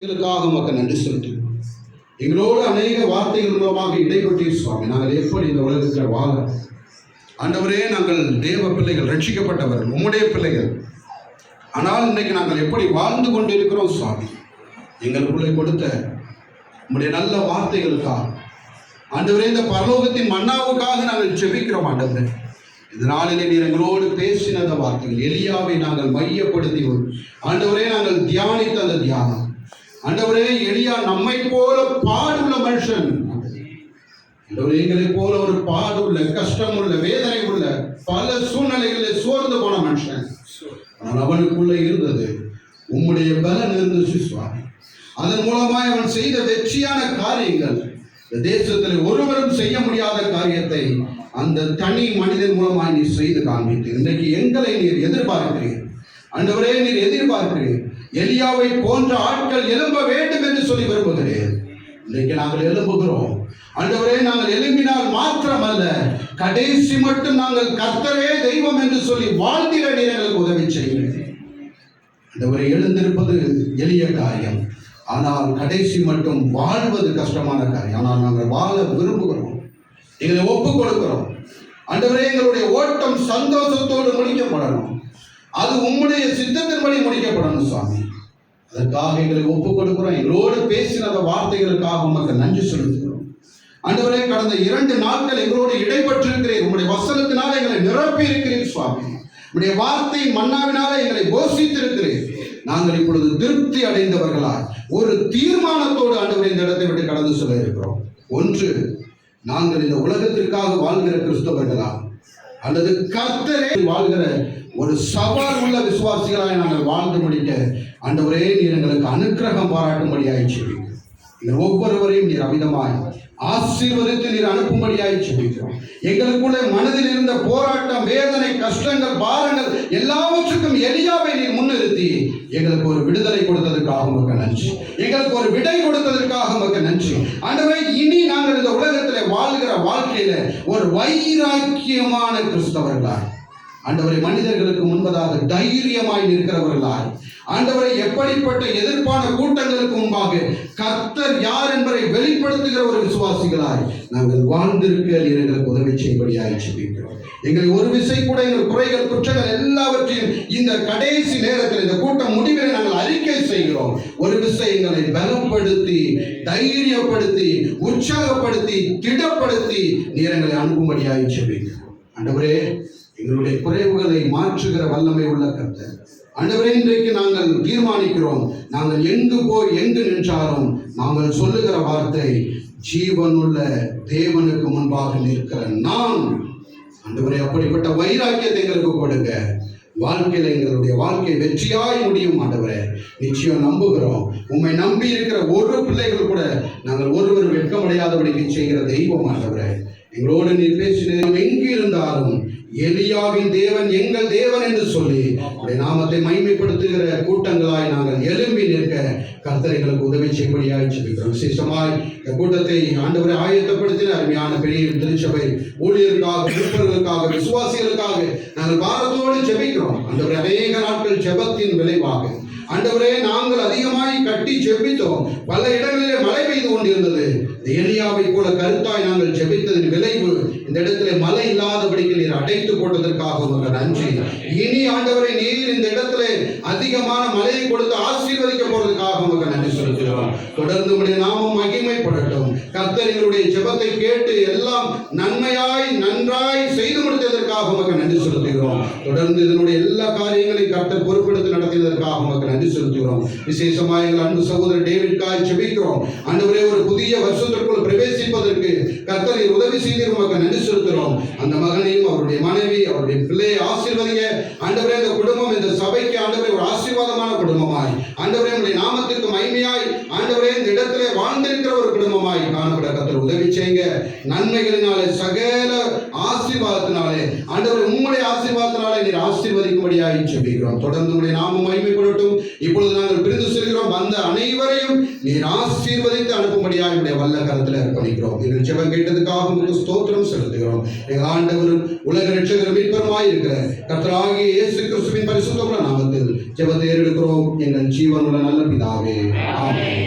எங்களுக்காக மக்கள் நன்றி செலுத்துகிறோம். எங்களோடு அநேக வார்த்தைகள் மூலமாக இடைப்பட்டீர் சுவாமி. நாங்கள் எப்படி இந்த உலகத்தில் வாழ ஆண்டவரே, நாங்கள் தேவ பிள்ளைகள், ரட்சிக்கப்பட்டவர், உம்முடைய பிள்ளைகள். ஆனால் இன்றைக்கு நாங்கள் எப்படி வாழ்ந்து கொண்டிருக்கிறோம் சுவாமி. எங்களுக்குள்ளே கொடுத்த உம்முடைய நல்ல வார்த்தைகளுக்காக ஆண்டவரே, இந்த பரலோகத்தின் மன்னாவுக்காக நாங்கள் செபிக்கிறோம் ஆண்டவரே. இதனாலே நீர் எங்களோடு பேசின அந்த வார்த்தைகள், எலியாவை நாங்கள் மையப்படுத்தி ஆண்டவரே நாங்கள் தியானித்த அந்த தியானம். ஆண்டவரே, எலியா நம்மை போல பாடுள்ள மனுஷன், எங்களை போல ஒரு பாடுள்ள, கஷ்டமுள்ள, வேதனை உள்ள, பல சூழ்நிலைகளில் சோர்ந்து போன மனுஷன். ஆனால் அவனுக்குள்ள இருந்தது உம்முடைய பலன் இருந்துச்சு சுவாமி. அதன் மூலமாய் அவன் செய்த வெற்றியான காரியங்கள், தேசத்தில் ஒருவரும் செய்ய முடியாத காரியத்தை அந்த தனி மனிதன் மூலமாய் நீர் செய்து காண்பித்து இன்றைக்கு எங்களை நீர் எதிர்பார்க்கிறீர். ஆண்டவரே, நீர் எதிர்பார்க்கிறீர். எலியாவை போன்ற ஆட்கள் எழும்ப வேண்டும் என்று சொல்லி விரும்புகிறேன். இன்றைக்கு நாங்கள் எழும்புகிறோம் ஆண்டவரே. நாங்கள் எழும்பினால் மாத்திரமல்ல, கடைசி மட்டும் நாங்கள் கர்த்தரே தெய்வம் என்று சொல்லி வாழ்ந்திட நீர் எங்களுக்கு உதவி செய்யுங்கள். ஆண்டவரே, எழுந்திருப்பது எளிய காரியம், ஆனால் கடைசி மட்டும் வாழ்வது கஷ்டமான காரியம். ஆனால் நாங்கள் வாழ விரும்புகிறோம், எங்களை ஒப்புக் கொடுக்கிறோம். ஆண்டவரே, எங்களுடைய ஓட்டம் சந்தோஷத்தோடு முடிக்கப்படணும். அது உம்முடைய சித்தத்தின்படி முடிக்கப்படணும் சுவாமி. அதற்காக எங்களை ஒப்புக் கொடுக்கிறோம். எங்களோடு பேசின அந்த வார்த்தைகளுக்காக உமக்கு நன்றி செலுத்துகிறோம். ஆண்டவரே, கடந்த 2 நாட்கள் எங்களோடு இடைப்பட்டிருக்கிறீர். உங்களுடைய வசனத்தினால் எங்களை நிரப்பி இருக்கிறீர் சுவாமி. உங்களுடைய வார்த்தை மன்னாவினால எங்களை போஷித்திருக்கிறீர். நாங்கள் இப்பொழுது திருப்தி அடைந்தவர்களாய் ஒரு தீர்மானத்தோடு ஆண்டவரே இந்த இடத்தை விட்டு கடந்து சொல்ல இருக்கிறோம். ஒன்று, நாங்கள் இந்த உலகத்திற்காக வாழ்கிற கிறிஸ்தவர்களா அல்லது கர்த்தரே வாழ்கிற ஒரு சவால் உள்ள விசுவாசிகளாய் நாங்கள் வாழ்ந்து முடிக்க ஆண்டவரே நீர் எங்களுக்கு அனுக்கிரகம் பாராட்டும்படியாய் செபிக்கிறோம். எங்கள் ஒவ்வொருவரையும் நீர் அமிதமாய் ஆசீர்வதித்து நீர் அனுப்பும்படியாய் செபிக்கிறோம். எங்களுக்குள்ளே மனதில் இருந்த போராட்டம், வேதனை, கஷ்டங்கள், பாரங்கள் எல்லாவற்றுக்கும் எலியாவை நீர் முன்னிறுத்தி எங்களுக்கு ஒரு விடுதலை கொடுத்ததற்காக உமக்கு நன்றி. எங்களுக்கு ஒரு விடை கொடுத்ததற்காக உமக்கு நன்றி. ஆண்டவரே, இனி நாங்கள் இந்த உலகத்தில் வாழ்கிற வாழ்க்கையில ஒரு வைராக்கியமான கிறிஸ்தவர்களாய் ஆண்டவரை, மனிதர்களுக்கு முன்பதாக தைரியமாய் நிற்கிறவர்களாய் ஆண்டவரை, எப்படிப்பட்ட எதிர்ப்பான கூட்டங்களுக்கு முன்பாக கர்த்தர் யார் என்பதை வெளிப்படுத்துகிற ஒரு விசுவாசிகளாய் நாங்கள் வாழ்ந்திருக்க எங்களுக்கு உதவி செய்யும்படியாய் ஜெபிக்கிறோம். எங்களை ஒரு விசை கூட எங்கள் குறைகள், குற்றங்கள் எல்லாவற்றையும் இந்த கடைசி நேரத்தில் இந்த கூட்டம் முடிவை நாங்கள் அறிக்கை செய்கிறோம். ஒரு விசை எங்களை பலப்படுத்தி, தைரியப்படுத்தி, உற்சாகப்படுத்தி, திடப்படுத்தி நீர் எங்களை அனுப்பும்படியாய் ஜெபிக்கிறோம். ஆண்டவரே, எங்களுடைய குறைவுகளை மாற்றுகிற வல்லமை உள்ள கர்த்தர். ஆண்டவரே, இன்றைக்கு நாங்கள் தீர்மானிக்கிறோம், நாங்கள் எங்கு போய் எங்கு நின்றாலும் நாங்கள் சொல்லுகிற வார்த்தை, ஜீவனுள்ள தேவனுக்கு முன்பாக நிற்கிற நான். ஆண்டவரே, அப்படிப்பட்ட வைராக்கியத்தை எங்களுக்கு கொடுங்க. வாழ்க்கையில் எங்களுடைய வாழ்க்கை வெற்றியாய் முடியும். ஆண்டவரே, நிச்சயம் நம்புகிறோம். உம்மை நம்பி இருக்கிற ஒரு பிள்ளைகள் கூட நாங்கள் ஒருவர் வெட்கமடையாதபடிக்கு செய்கிற தெய்வம். ஆண்டவரே, எங்களோடு நீர் பேசினோம். எங்கு இருந்தாலும் எலியாவின் தேவன் எங்கள் தேவன் என்று சொல்லி உடைய நாமத்தை மகிமைப்படுத்துகிற கூட்டங்களாய் நாங்கள் எழும்பி நிற்க கர்த்தர் எங்களுக்கு உதவி செய்யும்படியாய் ஜெபிக்கிறோம். விசேஷமாய் இந்த கூட்டத்தை ஆண்டவரை ஆயத்தப்படுத்தின அருமையான பெரிய திருச்சபை ஊழியர்களுக்காக, விருப்பர்களுக்காக, விசுவாசிகளுக்காக நாங்கள் பாரத்தோடு ஜெபிக்கிறோம். ஆண்டவரை, அநேக நாட்கள் ஜெபத்தின் விளைவாக ஆண்டவரே நாங்கள் அதிகமாய் கட்டி ஜெபித்தோம். பல இடங்களிலே மழை பெய்து கொண்டிருந்தது. எலியாவை போல கருத்தாய் நாங்கள் ஜெபித்ததின் விளைவு இந்த இடத்துல மழை இல்லாதபடிக்கு நீர் அடைத்து போட்டதற்காக உங்கள் நன்றி. இனி ஆண்டவரை, நீர் இந்த இடத்துல அதிகமான மழையை கொடுத்து ஆசீர்வதிக்க போறதுக்காக உங்கள் நன்றி செலுத்துகிறோம். தொடர்ந்து உடைய நாமம் மகிமைப்படட்டும். கர்த்தர் எங்களுடைய ஜெபத்தை கேட்டு எல்லாம் நன்மையாய் நன்றாய் செய்து முடித்ததற்காக உமக்கு நன்றி செலுத்துகிறோம். தொடர்ந்து இதனுடைய எல்லா காரியங்களையும் கர்த்தர் பொறுப்பெடுத்து நடத்தியதற்காக உமக்கு நன்றி செலுத்துகிறோம். விசேஷமாக எங்கள் அன்பு சகோதரர் டேவிட்காய் ஜெபிக்கிறோம். ஆண்டவரே, ஒரு புதிய வருஷத்திற்குள் பிரவேசிப்பதற்கு கர்த்தரை உதவி செய்து உமக்கு நன்றி செலுத்துகிறோம். அந்த மகனையும் அவருடைய மனைவி, அவருடைய பிள்ளையை ஆசீர்வதிங்க. ஆண்டவரே, இந்த குடும்பம், இந்த சபைக்கு ஆண்டவரே ஒரு ஆசீர்வாதமான குடும்பமாய் ஆண்டவரே உடைய நாமத்திற்கு மகிமையாய் ஆண்டவரே இந்த இடத்திலே வாழ்ந்திருக்கிற ஒரு குடும்பமாய் காணப்பட கர்த்தர் உதவி செய்யுங்க. நன்மைகளினாலே, சகல ஆசீர்வாதத்தினாலே ஆண்டவரே உம்முடைய ஆசீர்வாதத்தினாலே நீர் ஆசீர்வதிக்கும்படியாய் ஜெபிக்கிறோம். தொடர்ந்து உடைய நாமம் மகிமைப்படட்டும். இப்பொழுது நாங்கள் பிரிந்து செல்கிறோம். வந்த அனைவரையும் நீர் ஆசீர்வதித்து அனுப்பும்படியாய் உடைய வல்ல கரத்தில் அர்ப்பணிக்கிறோம். எங்கள் ஜெபம் கேட்டதுக்காக உங்களுக்கு ஸ்தோத்திரம் செலுத்துகிறோம். எங்கள் ஆண்டவரும் உலக இரட்சகரும் மீட்பருமாய் இருக்கிற கர்த்தராகிய இயேசு கிறிஸ்துவின் பரிசுத்தமுள்ள நாமத்தில் ஜெபத்தை ஏறெடுக்கிறோம் எங்கள் ஜீவனுள்ள நல்ல பிதாவே. ஆமென்.